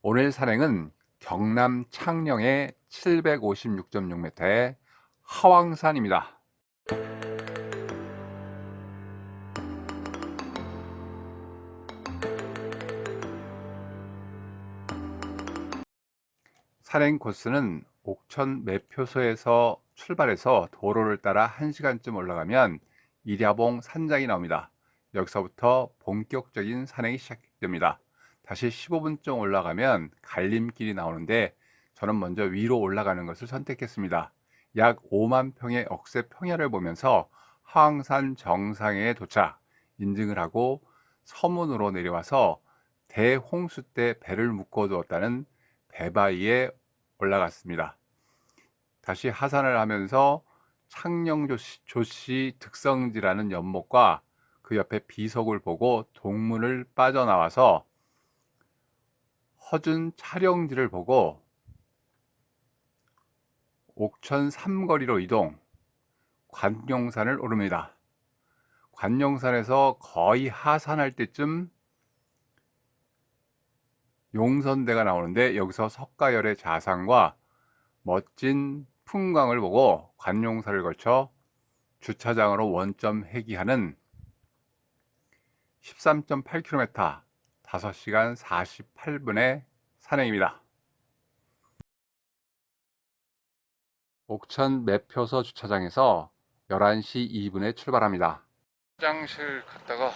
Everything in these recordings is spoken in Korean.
오늘 산행은 경남 창녕의 756.6m의 하왕산입니다. 산행 코스는 옥천 매표소에서 출발해서 도로를 따라 1시간쯤 올라가면 일야봉 산장이 나옵니다. 여기서부터 본격적인 산행이 시작됩니다. 다시 15분쯤 올라가면 갈림길이 나오는데 저는 먼저 위로 올라가는 것을 선택했습니다. 약 5만 평의 억새 평야를 보면서 하왕산 정상에 도착, 인증을 하고 서문으로 내려와서 대홍수 때 배를 묶어두었다는 배바위에 올라갔습니다. 다시 하산을 하면서 창녕조씨 득성지라는 연못과 그 옆에 비석을 보고 동문을 빠져나와서 허준 촬영지를 보고 옥천 삼거리로 이동, 관용산을 오릅니다. 관용산에서 거의 하산할 때쯤 용선대가 나오는데 여기서 석가열의 자상과 멋진 풍광을 보고 관용사를 거쳐 주차장으로 원점 회귀하는 13.8km 5시간 48분의 산행입니다. 옥천 매표소 주차장에서 11시 2분에 출발합니다. 화장실 갔다가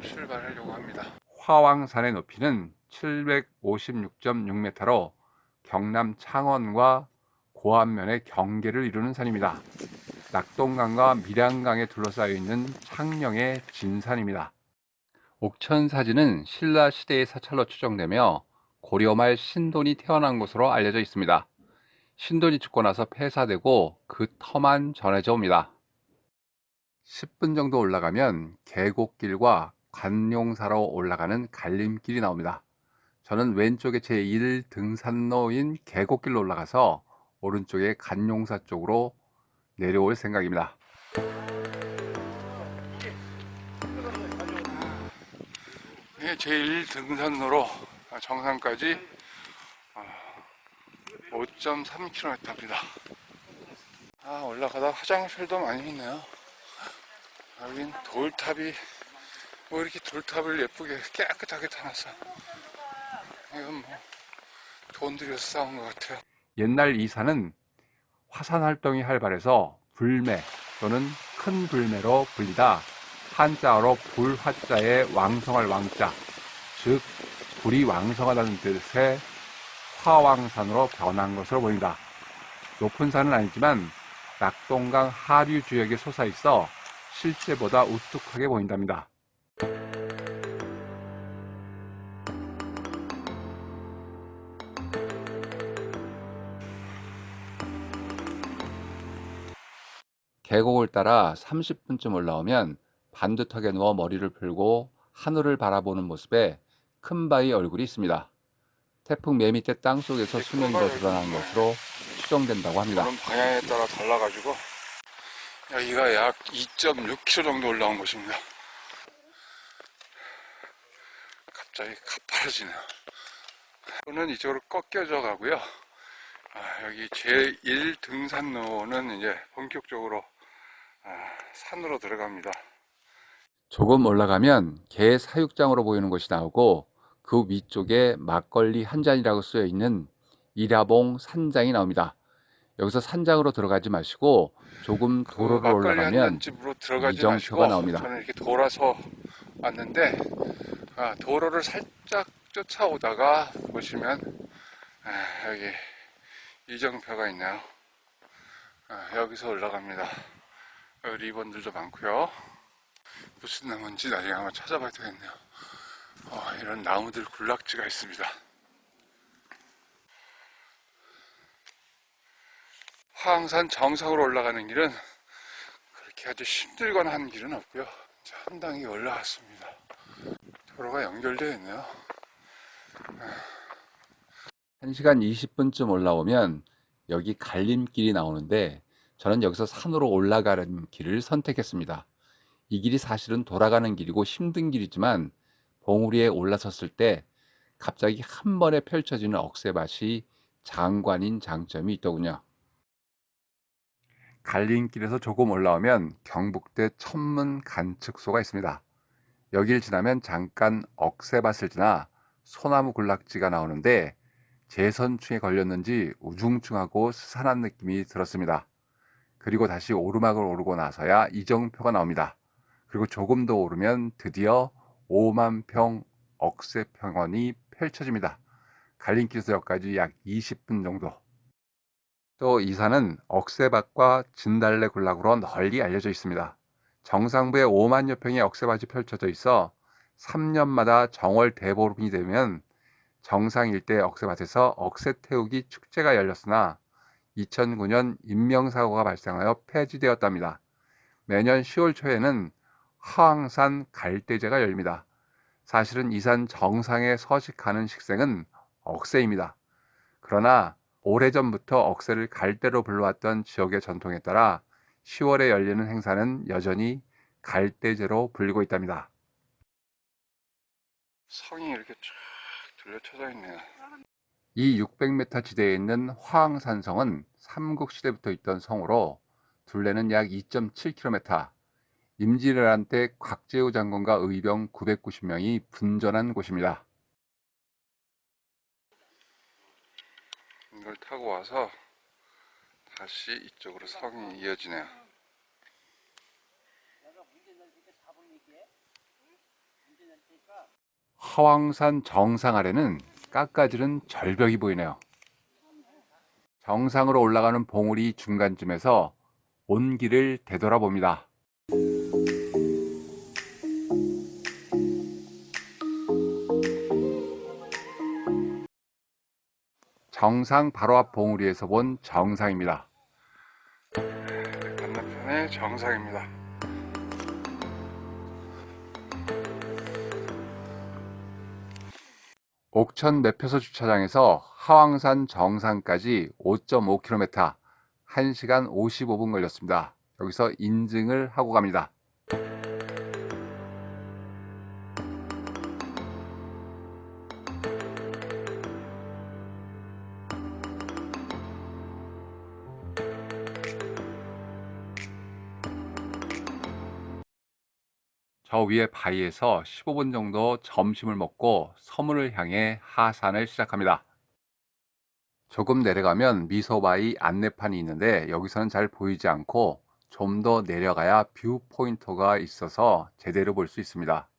출발하려고 합니다. 화왕산의 높이는 756.6m로 경남 창원과 고안면의 경계를 이루는 산입니다. 낙동강과 밀양강에 둘러싸여 있는 창녕의 진산입니다. 옥천사지는 신라 시대의 사찰로 추정되며 고려 말 신돈이 태어난 곳으로 알려져 있습니다. 신돈이 죽고 나서 폐사되고 그 터만 전해져 옵니다. 10분 정도 올라가면 계곡길과 관용사로 올라가는 갈림길이 나옵니다. 저는 왼쪽에 제1등산로인 계곡길로 올라가서 오른쪽에 관용사 쪽으로 내려올 생각입니다. 제1등산로로 정상까지 5.3km입니다. 올라가다 화장실도 많이 있네요. 여긴 돌탑이 뭐 이렇게 돌탑을 예쁘게 깨끗하게 타놨어. 이건 뭐 돈 들여서 쌓은 것 같아요. 옛날 이 산은 화산 활동이 활발해서 불매 또는 큰 불매로 불리다 한자어로 불화자에 왕성할 왕자, 즉 불이 왕성하다는 뜻의 화왕산으로 변한 것으로 보인다. 높은 산은 아니지만 낙동강 하류 지역에 솟아있어 실제보다 우뚝하게 보인답니다. 계곡을 따라 30분쯤 올라오면 반듯하게 누워 머리를 풀고 하늘을 바라보는 모습에 큰 바위 얼굴이 있습니다. 태풍 매 밑에 땅속에서 수명이 더 드러나는 것으로 추정된다고 합니다. 그런 방향에 따라 달라가지고 여기가 약 2.6km 정도 올라온 곳입니다. 갑자기 가파라지네요. 저는 이쪽으로 꺾여져 가고요. 여기 제1등산로는 이제 본격적으로 산으로 들어갑니다. 조금 올라가면 개 사육장으로 보이는 곳이 나오고 그 위쪽에 막걸리 한 잔이라고 쓰여 있는 일야봉 산장이 나옵니다. 여기서 산장으로 들어가지 마시고 조금 도로를 올라가면 이정표가 나옵니다. 저는 이렇게 돌아서 왔는데 도로를 살짝 쫓아오다가 보시면 여기 이정표가 있네요. 여기서 올라갑니다. 리본들도 많고요. 무슨 나무인지 나중에 한번 찾아봐야 되겠네요. 이런 나무들 군락지가 있습니다. 하왕산 정상으로 올라가는 길은 그렇게 아주 힘들거나 한 길은 없고요. 한 단계 올라왔습니다. 도로가 연결되어 있네요. 1시간 20분쯤 올라오면 여기 갈림길이 나오는데 저는 여기서 산으로 올라가는 길을 선택했습니다. 이 길이 사실은 돌아가는 길이고 힘든 길이지만 봉우리에 올라섰을 때 갑자기 한 번에 펼쳐지는 억새밭이 장관인 장점이 있더군요. 갈림길에서 조금 올라오면 경북대 천문 관측소가 있습니다. 여길 지나면 잠깐 억새밭을 지나 소나무 군락지가 나오는데 재선충에 걸렸는지 우중충하고 스산한 느낌이 들었습니다. 그리고 다시 오르막을 오르고 나서야 이정표가 나옵니다. 그리고 조금 더 오르면 드디어 5만 평 억새평원이 펼쳐집니다. 갈림길에서 여기까지 약 20분 정도. 또 이 산은 억새밭과 진달래 군락으로 널리 알려져 있습니다. 정상부에 5만여 평의 억새밭이 펼쳐져 있어 3년마다 정월 대보름이 되면 정상 일대 억새밭에서 억새 태우기 축제가 열렸으나 2009년 인명사고가 발생하여 폐지되었답니다. 매년 10월 초에는 하왕산 갈대제가 열립니다. 사실은 이 산 정상에 서식하는 식생은 억새입니다. 그러나 오래전부터 억새를 갈대로 불러왔던 지역의 전통에 따라 10월에 열리는 행사는 여전히 갈대제로 불리고 있답니다. 성이 이렇게 쫙 둘러쳐져 있네요. 이 600m 지대에 있는 화왕산성은 삼국시대부터 있던 성으로 둘레는 약 2.7km, 임진왜란 때 곽재우 장군과 의병 990명이 분전한 곳입니다. 이걸 타고 와서 다시 이쪽으로 성이 이어지네요. 하왕산 정상 아래는 깎아지른 절벽이 보이네요. 정상으로 올라가는 봉우리 중간쯤에서 온 길을 되돌아봅니다. 정상 바로 앞 봉우리에서 본 정상입니다. 건너편의 정상입니다. 옥천 매표소 주차장에서 하왕산 정상까지 5.5km, 1시간 55분 걸렸습니다. 여기서 인증을 하고 갑니다. 저 위에 바위에서 15분 정도 점심을 먹고 서문을 향해 하산을 시작합니다. 조금 내려가면 미소바위 안내판이 있는데 여기서는 잘 보이지 않고 좀 더 내려가야 뷰 포인터가 있어서 제대로 볼 수 있습니다.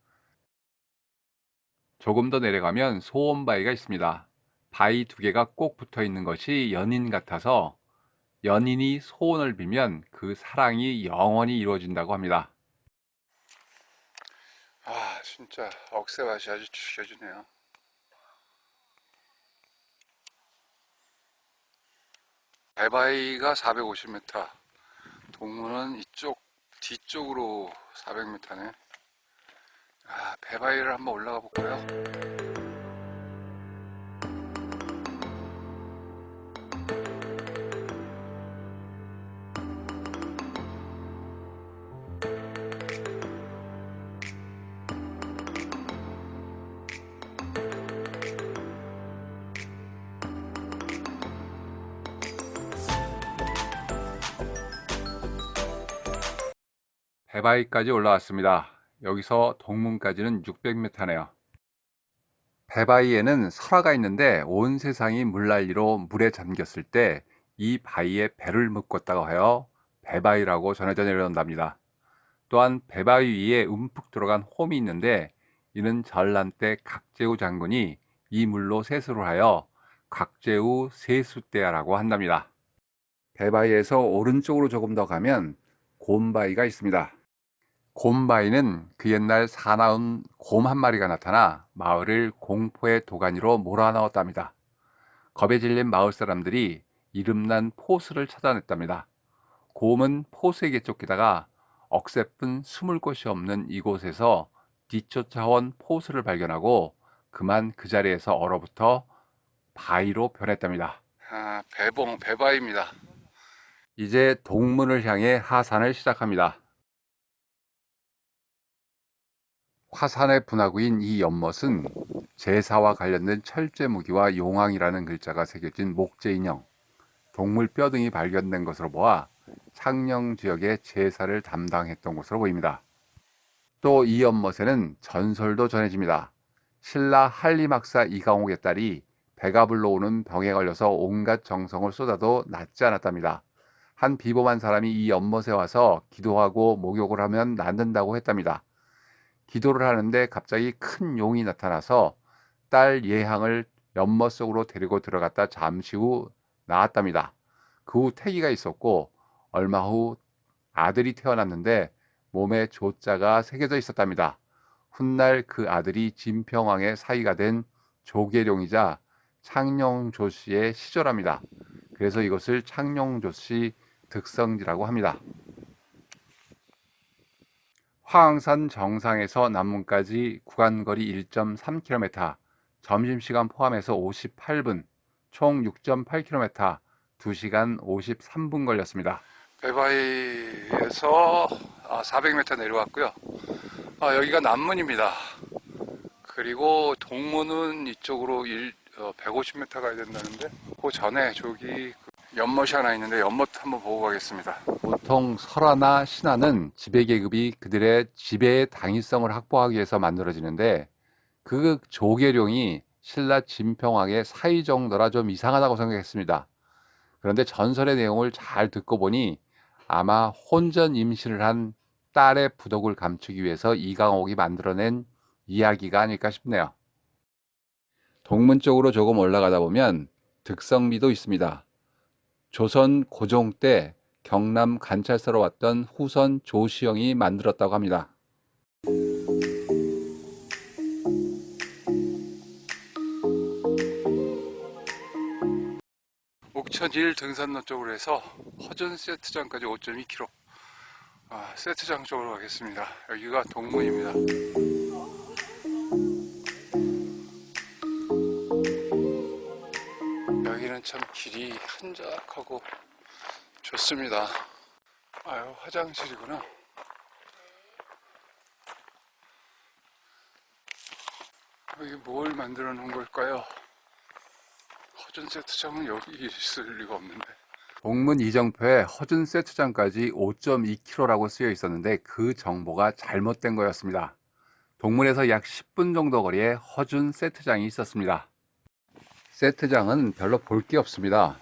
조금 더 내려가면 소원바위가 있습니다. 바위 두 개가 꼭 붙어 있는 것이 연인 같아서 연인이 소원을 빌면 그 사랑이 영원히 이루어진다고 합니다. 아, 진짜 억새밭이 아주 죽여주네요. 배바위가 450m, 동문은 이쪽 뒤쪽으로 400m네. 아, 배바위를 한번 올라가 볼까요? 배바위까지 올라왔습니다. 여기서 동문까지는 600m네요. 배바위에는 설화가 있는데 온 세상이 물난리로 물에 잠겼을 때 이 바위에 배를 묶었다고 하여 배바위라고 전해져 내려온답니다. 또한 배바위 위에 움푹 들어간 홈이 있는데 이는 전란 때 곽재우 장군이 이 물로 세수를 하여 곽재우 세수대야라고 한답니다. 배바위에서 오른쪽으로 조금 더 가면 곰바위가 있습니다. 곰바위는 그 옛날 사나운 곰 한 마리가 나타나 마을을 공포의 도가니로 몰아넣었답니다. 겁에 질린 마을 사람들이 이름난 포수를 찾아냈답니다. 곰은 포수에게 쫓기다가 억새뿐 숨을 곳이 없는 이곳에서 뒤쫓아온 포수를 발견하고 그만 그 자리에서 얼어붙어 바위로 변했답니다. 아, 배바위입니다. 이제 동문을 향해 하산을 시작합니다. 화산의 분화구인 이 연못은 제사와 관련된 철제 무기와 용왕이라는 글자가 새겨진 목재 인형, 동물 뼈 등이 발견된 것으로 보아 창녕 지역의 제사를 담당했던 것으로 보입니다. 또 이 연못에는 전설도 전해집니다. 신라 한림학사 이강옥의 딸이 배가 불러오는 병에 걸려서 온갖 정성을 쏟아도 낫지 않았답니다. 한 비범한 사람이 이 연못에 와서 기도하고 목욕을 하면 낫는다고 했답니다. 기도를 하는데 갑자기 큰 용이 나타나서 딸 예항을 연못 속으로 데리고 들어갔다 잠시 후 나왔답니다. 그 후 태기가 있었고 얼마 후 아들이 태어났는데 몸에 조자가 새겨져 있었답니다. 훗날 그 아들이 진평왕의 사위가 된 조계룡이자 창녕조씨의 시조랍니다. 그래서 이것을 창녕조씨 득성지라고 합니다. 화왕산 정상에서 남문까지 구간거리 1.3km, 점심시간 포함해서 58분, 총 6.8km, 2시간 53분 걸렸습니다. 배바위에서 400m 내려왔고요. 여기가 남문입니다. 그리고 동문은 이쪽으로 150m 가야 된다는데 그 전에 저기 연못이 하나 있는데 연못 한번 보고 가겠습니다. 보통 설화나 신화는 지배계급이 그들의 지배의 당위성을 확보하기 위해서 만들어지는데 그 조계룡이 신라 진평왕의 사위 정도라 좀 이상하다고 생각했습니다. 그런데 전설의 내용을 잘 듣고 보니 아마 혼전 임신을 한 딸의 부덕을 감추기 위해서 이강옥이 만들어낸 이야기가 아닐까 싶네요. 동문 쪽으로 조금 올라가다 보면 득성리도 있습니다. 조선 고종 때 경남 관찰사로 왔던 후선 조시영이 만들었다고 합니다. 옥천 1 등산로 쪽으로 해서 허전 세트장까지 5.2km, 세트장 쪽으로 가겠습니다. 여기가 동문입니다. 여기는 참 길이 한적하고 좋습니다. 아유, 화장실이구나. 여기 뭘 만들어 놓은 걸까요? 허준 세트장은 여기 있을 리가 없는데. 동문 이정표에 허준 세트장까지 5.2km라고 쓰여 있었는데 그 정보가 잘못된 거였습니다. 동문에서 약 10분 정도 거리에 허준 세트장이 있었습니다. 세트장은 별로 볼 게 없습니다.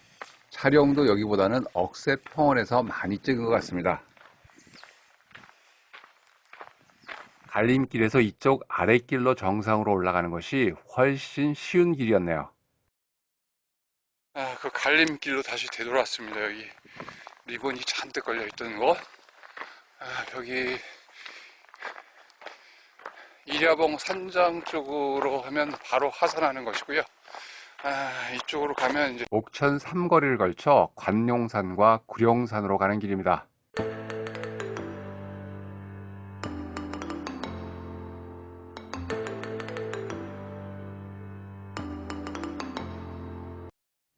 촬영도 여기보다는 억새 평원에서 많이 찍은 것 같습니다. 갈림길에서 이쪽 아랫길로 정상으로 올라가는 것이 훨씬 쉬운 길이었네요. 그 갈림길로 다시 되돌아왔습니다. 여기 리본이 잔뜩 걸려있던 곳. 여기 일야봉 산장 쪽으로 하면 바로 하산하는 것이고요. 이쪽으로 가면 이제 옥천 3거리를 걸쳐 관룡산과 구룡산으로 가는 길입니다.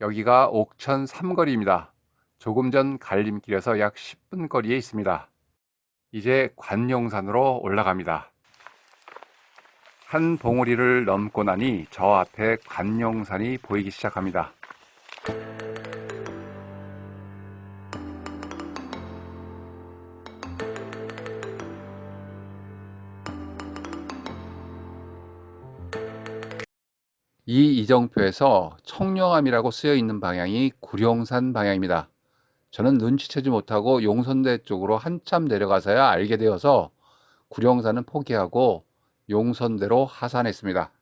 여기가 옥천 3거리입니다. 조금 전 갈림길에서 약 10분 거리에 있습니다. 이제 관룡산으로 올라갑니다. 한 봉우리를 넘고 나니 저 앞에 관룡산이 보이기 시작합니다. 이 이정표에서 청룡암이라고 쓰여 있는 방향이 구룡산 방향입니다. 저는 눈치채지 못하고 용선대 쪽으로 한참 내려가서야 알게 되어서 구룡산은 포기하고 용선대로 하산했습니다.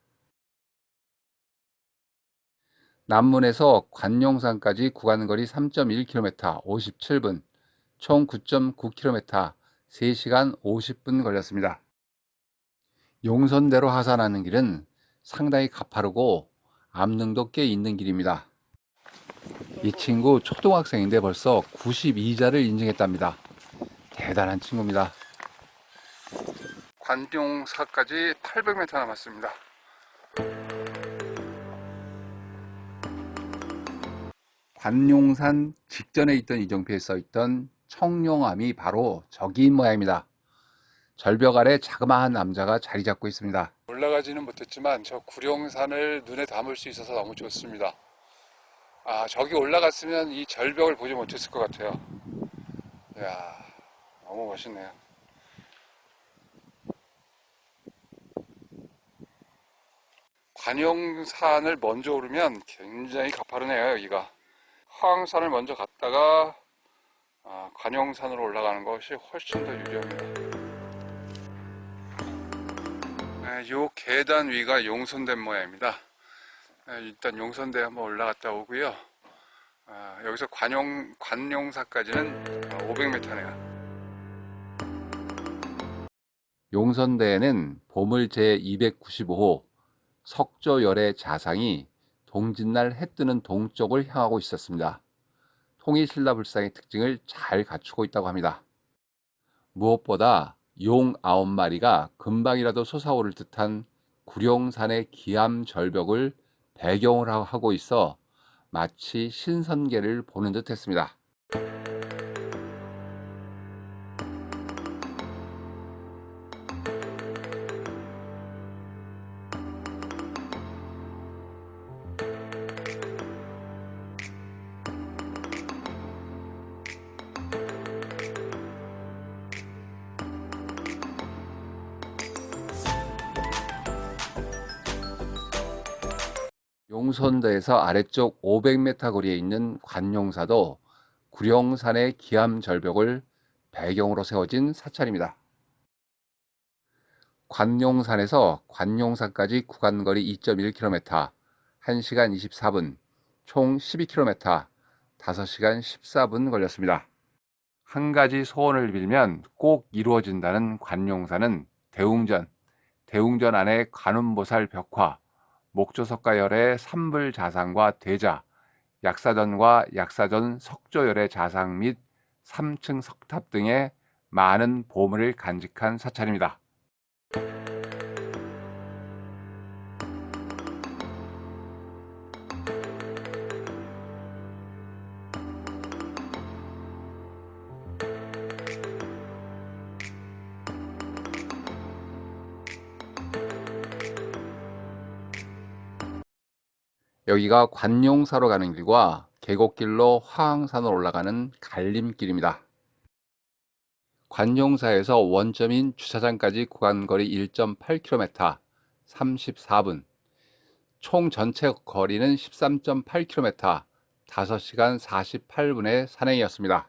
남문에서 관룡산까지 구간거리 3.1km, 57분, 총 9.9km, 3시간 50분 걸렸습니다. 용선대로 하산하는 길은 상당히 가파르고 암릉도 꽤 있는 길입니다. 이 친구 초등학생인데 벌써 92자를 인증했답니다. 대단한 친구입니다. 관룡사까지 800m 남았습니다. 관룡산 직전에 있던 이정표에 써있던 청룡암이 바로 저기인 모양입니다. 절벽 아래 자그마한 남자가 자리 잡고 있습니다. 올라가지는 못했지만 저 구룡산을 눈에 담을 수 있어서 너무 좋습니다. 아, 저기 올라갔으면 이 절벽을 보지 못했을 것 같아요. 이야, 너무 멋있네요. 관용산을 먼저 오르면 굉장히 가파르네요. 여기가 화왕산을 먼저 갔다가 관용산으로 올라가는 것이 훨씬 더 유리합니다. 네, 요 계단 위가 용선된 모양입니다. 네, 일단 용선대 한번 올라갔다 오고요. 여기서 관용사까지는 500m네요. 용선대에는 보물 제295호 석조열의 자상이 동짓날 해 뜨는 동쪽을 향하고 있었습니다. 통일신라불상의 특징을 잘 갖추고 있다고 합니다. 무엇보다 용 9마리가 금방이라도 솟아오를 듯한 구룡산의 기암절벽을 배경으로 하고 있어 마치 신선계를 보는 듯 했습니다. 용선대에서 아래쪽 500m 거리에 있는 관용사도 구룡산의 기암절벽을 배경으로 세워진 사찰입니다. 관용산에서 관용사까지 구간거리 2.1km, 1시간 24분, 총 12km, 5시간 14분 걸렸습니다. 한 가지 소원을 빌면 꼭 이루어진다는 관용사는 대웅전 안에 관음보살 벽화, 목조석가열의 삼불자상과 대자, 약사전과 약사전 석조열의 자상 및 3층 석탑 등의 많은 보물을 간직한 사찰입니다. 여기가 관용사로 가는 길과 계곡길로 화왕산으로 올라가는 갈림길입니다. 관용사에서 원점인 주차장까지 구간거리 1.8km, 34분, 총 전체 거리는 13.8km, 5시간 48분의 산행이었습니다.